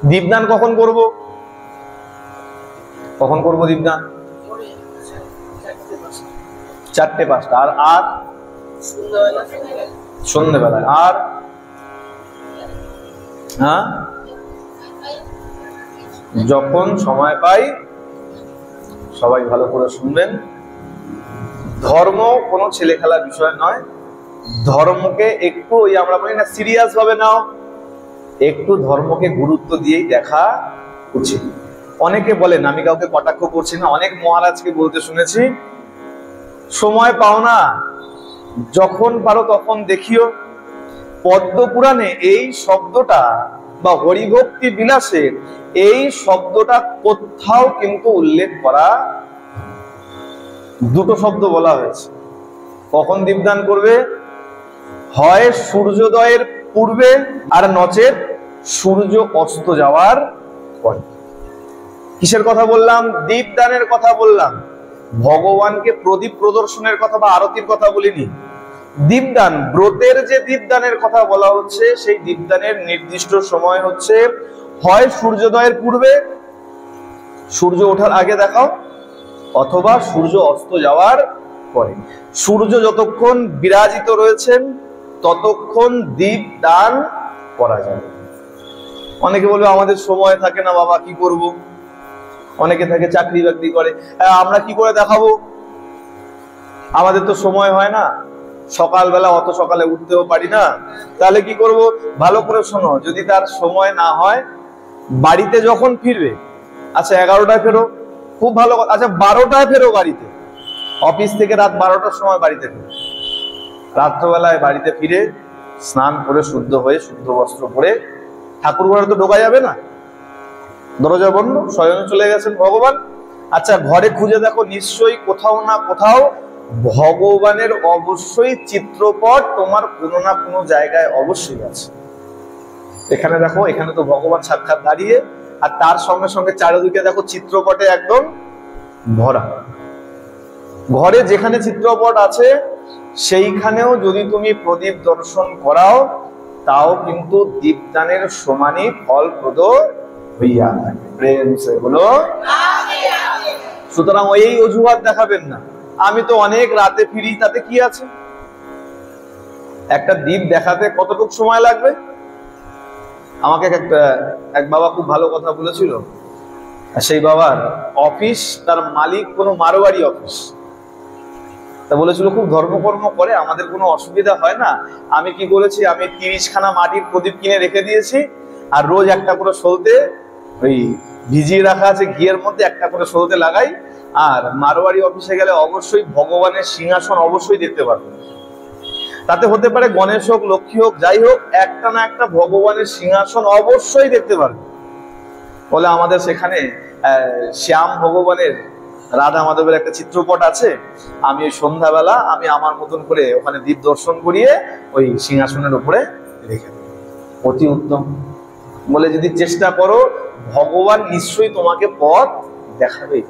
দীপদান কখন করব? কখন করব দীপদান? 4টে-5টা। আর আর সন্ধ্যেবেলায়। আর হ্যাঁ, যখন সময় পাই। সবাই ভালো করে শুনবেন, ধর্ম কোনো ছেলে খেলার বিষয় নয়। ধর্মকে একটু ওই আমরা বলি না সিরিয়াস ভাবে নাও, একটু ধর্মকে গুরুত্ব দিয়েই দেখা উচিত। অনেকে বলেন, আমি কাউকে কটাক্ষ করছি না, অনেক মহারাজকে বলতে শুনেছি, সময় পাও না, যখন পারো তখন দেখিও। পদ্মপুরাণে এই শব্দটা বা হরিভক্তি বিলাসের এই শব্দটা কোথাও কিন্তু উল্লেখ করা, দুটো শব্দ বলা হয়েছে। কখন দীপদান করবে? হয় সূর্যোদয়ের পূর্বে, আর নচেত সূর্য অস্ত যাওয়ার পরে। কিসের কথা বললাম? দীপদানের কথা বললাম। ভগবানকে প্রদীপ প্রদর্শনের কথা বা আরতির কথা বলিনি। দীপদান, ব্রতের যে দীপদানের কথা বলা হচ্ছে, সেই দীপদানের নির্দিষ্ট সময় হচ্ছে হয় সূর্যোদয়ের পূর্বে, সূর্য ওঠার আগে দেখাও, অথবা সূর্য অস্ত যাওয়ার পরে। সূর্য যতক্ষণ বিরাজিত রয়েছেন ততক্ষণ দীপদান করা যাবে। অনেকে বলবে আমাদের সময় থাকে না বাবা, কি করব? অনেকে থাকে চাকরি বাকরি করে, আমরা কি করে দেখাবো? আমাদের তো সময় হয় না, সকালবেলা অত সকালে উঠতেও পারি না। তাহলে কি করব? ভালো করে শোনো, যদি তার সময় না হয়, বাড়িতে যখন ফিরবে, আচ্ছা 11টায় ফেরো, খুব ভালো কথা। আচ্ছা 12টায় ফেরো বাড়িতে, অফিস থেকে রাত 12টার সময় বাড়িতে ফেরো। রাত্রবেলায় বাড়িতে ফিরে স্নান করে শুদ্ধ হয়ে শুদ্ধ বস্ত্র পরে, ঠাকুর ঘরে তো ঢোকা যাবে না, দরজা বন্ধ, স্বয়ং চলে গেছেন ভগবান। আচ্ছা ঘরে খুঁজে দেখো, নিশ্চয়ই কোথাও না কোথাও ভগবানের অবশ্যই চিত্রপট তোমার কোনো না কোনো জায়গায় অবশ্যই আছে। এখানে দেখো, এখানে তো ভগবান সাক্ষাৎ দাঁড়িয়ে, আর তার সঙ্গে সঙ্গে চারিদিকে দেখো চিত্রপটে একদম ভরা। ঘরে যেখানে চিত্রপট আছে সেইখানেও যদি তুমি প্রদীপ দর্শন করাও, তাও কিন্তু দীপদানের সমানই ফলপ্রদ হইয়া থাকে। প্রেম সে বলো। সুতরাং ওই অজুহাত দেখাবেন না, আমি তো অনেক রাতে ফিরি, তাতে কি আছে? একটা দ্বীপ দেখাতে কতটুকু সময় লাগবে? আমাকে এক বাবা খুব ভালো কথা বলেছিল। সেই বাবার অফিস, তার মালিক কোনো মারোয়ারি অফিস। তা বলেছিল খুব ধর্মকর্ম করে, আমাদের কোনো অসুবিধা হয় না। আমি কি করেছি, আমি 30খানা মাটির প্রদীপ কিনে রেখে দিয়েছি, আর রোজ একটা করে সলতে ওই ভিজিয়ে রাখা আছে ঘিয়ের মধ্যে, একটা করে সলতে লাগাই। আর মারোয়ারি অফিসে গেলে অবশ্যই ভগবানের সিংহাসন অবশ্যই দেখতে পারবে। তাতে হতে পারে গণেশ হোক, লক্ষ্মী হোক, যাই হোক, একটা না একটা ভগবানের সিংহাসন অবশ্যই দেখতে পারবে। বলে আমাদের সেখানে শ্যাম ভগবানের, রাধা মাধবের একটা চিত্রপট আছে, আমি ওই সন্ধ্যাবেলা আমি আমার মতন করে ওখানে দীপ দর্শন করিয়ে ওই সিংহাসনের উপরে রেখে দেব। অতি উত্তম। বলে যদি চেষ্টা করো, ভগবান নিশ্চয়ই তোমাকে পথ দেখাবেই।